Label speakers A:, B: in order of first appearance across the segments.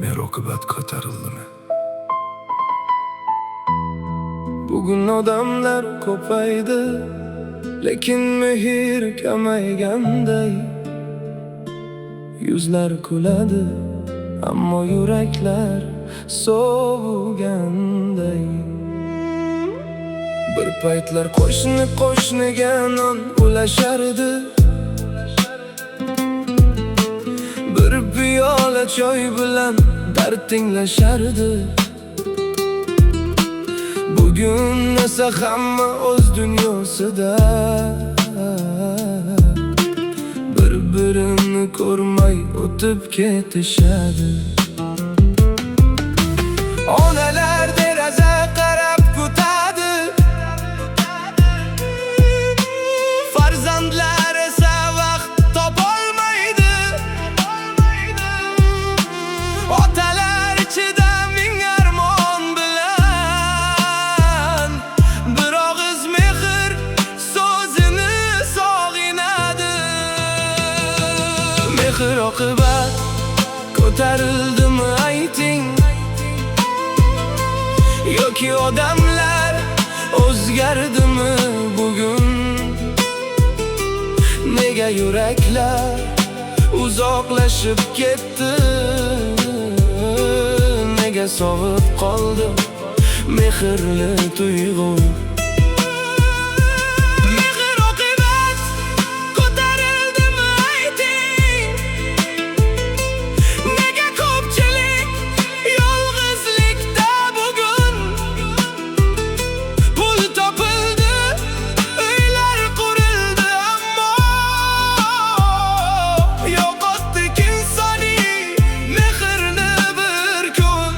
A: Mehr-oqibat ko'tarildimi? Bugun odamlar ko'paydi, lekin mehr kamayganday. Yuzlar kuladi, ammo yuraklar soviganday. Bir paytlar qo'shniga non ulashardi, bir piyola choy bilan dard tinglashardi. Bugun esa hamma o'z dunyosida, bir-birini ko'rmay o'tib ketishadi. Onalar deraza qarab kutadi, farzandlar esa vaqt topolmaydi. Otalar ichida ming armon bilan bir og'iz mehr so'zini sog'inadi. Mehr-oqibat ko'tarildimi ayting, yoki odamlar o'zgardimi bugun? Nega yuraklar uzoqlashib ketdi? Nega sovib qoldi mehrli tuyg'u? Mehr-oqibat ko'tarildimi ayting, nega ko'pchilik yolg'izlikda bugun? Pul topildi, uylar qurildi, ammo yo'qotdik insoniy mehrni bir kun.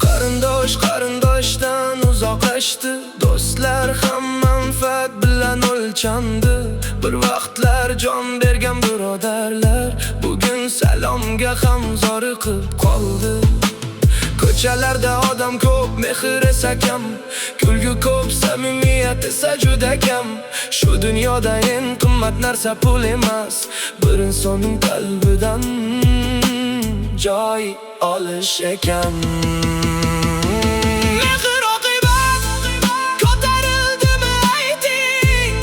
A: Qarindoshdan uzoqlashdi, do'stlar ham manfaat bilan o'lchandi. Bir vaqtlar jon bergan birodarlar bugun salomga ham zoriqib qoldi. Ko'chalarda odam ko'p, mehr esa kam, kulgu ko'p, samimiyat esa juda kam. Shu dunyoda eng qimmat narsa pul emas, bir insonning qalbidan joy olish ekan. Mehr-oqibat ko'tarildimi ayting,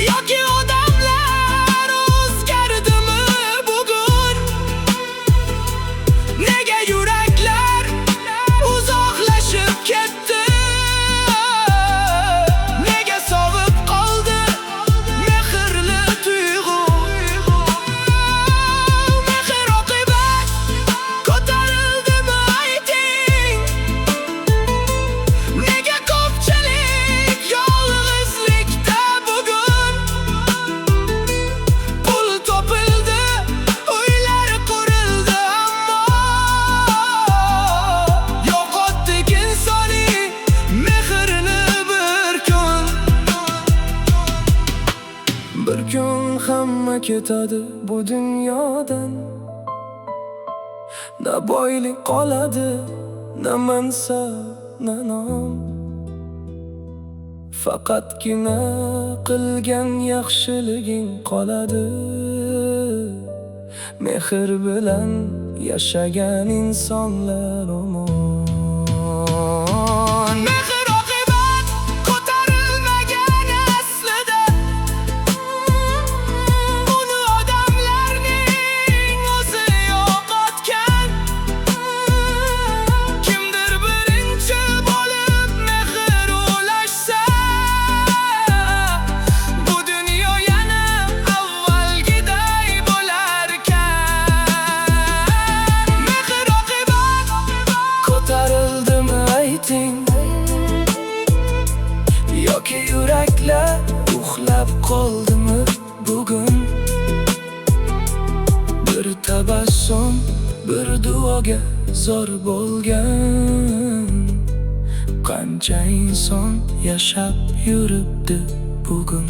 A: yoki odamlar o'zgardimi bugun? Nega yuraklar uzoqlashib ketdi? Nega sovib qoldi mehrli tuyg'u? Mehr-oqibat ko'tarildimi ayting, nega ko'pchilik yolg'izlikda bugun? Pul topildi, uylar qurildi, ammo yo'qotdik insoniy mehrni bir kun. Bir kun hamma ketadi bu dunyodan, na boylik qoladi, na mansab, na nom. Faqatgina qilgan yaxshiliging qoladi, mehr bilan yashagan insonlar omon. Mehr-oqibat ko'tarilmagan aslida, uni odamlarning o'zi yo'qotgan. Kimdir birinchi bo'lib mehr ulashsa, bu dunyo yana avvalgiday bo'larkan. Mehr-oqibat ko'tarildimi ayting, yoki yuraklar uxlab qoldimi bugun? Bir tabassum, bir duoga zor bo'lgan. Qancha inson yashab yuribdi bugun?